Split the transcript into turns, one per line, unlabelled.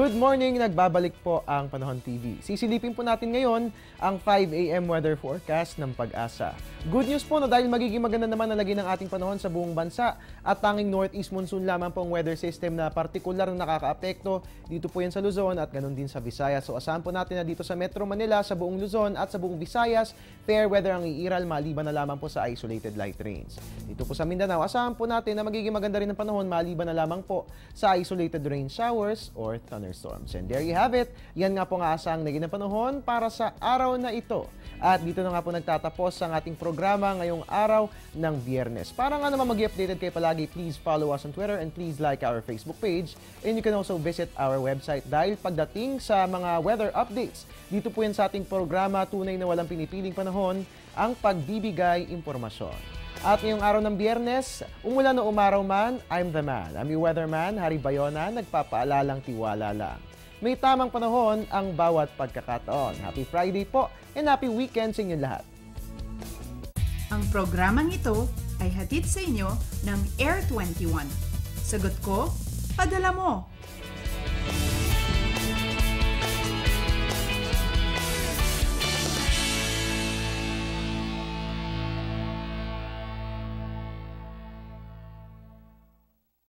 Good morning! Nagbabalik po ang Panahon TV. Sisilipin po natin ngayon ang 5 a.m. weather forecast ng Pag-asa. Good news po na dahil magiging maganda naman ang lagay ng ating panahon sa buong bansa at tanging northeast monsoon lamang po ang weather system na partikular na nakakaapekto dito po yan sa Luzon at ganun din sa Visayas. So asahan po natin na dito sa Metro Manila, sa buong Luzon at sa buong Visayas, fair weather ang iiral maliban na lamang po sa isolated light rains. Dito po sa Mindanao, asahan po natin na magiging maganda rin ang panahon maliban na lamang po sa isolated rain showers or thunderstorms. And there you have it. Yan nga po ang aasahang naging panahon para sa araw na ito. At dito na nga po nagtatapos ang ating programa ngayong araw ng Biyernes. Para nga naman mag-updated kayo palagi, please follow us on Twitter and please like our Facebook page. And you can also visit our website dahil pagdating sa mga weather updates, dito po yan sa ating programa, tunay na walang pinipiling panahon, ang pagbibigay impormasyon. At ngayong araw ng Biyernes, umulan o umaraw man, I'm the man. I'm your weatherman, Harry Bayona, nagpapaalalang tiwala lang. May tamang panahon ang bawat pagkakataon. Happy Friday po and happy weekend sa inyo lahat.
Ang programang ito ay hatid sa inyo ng Air 21. Sagot ko, padala mo.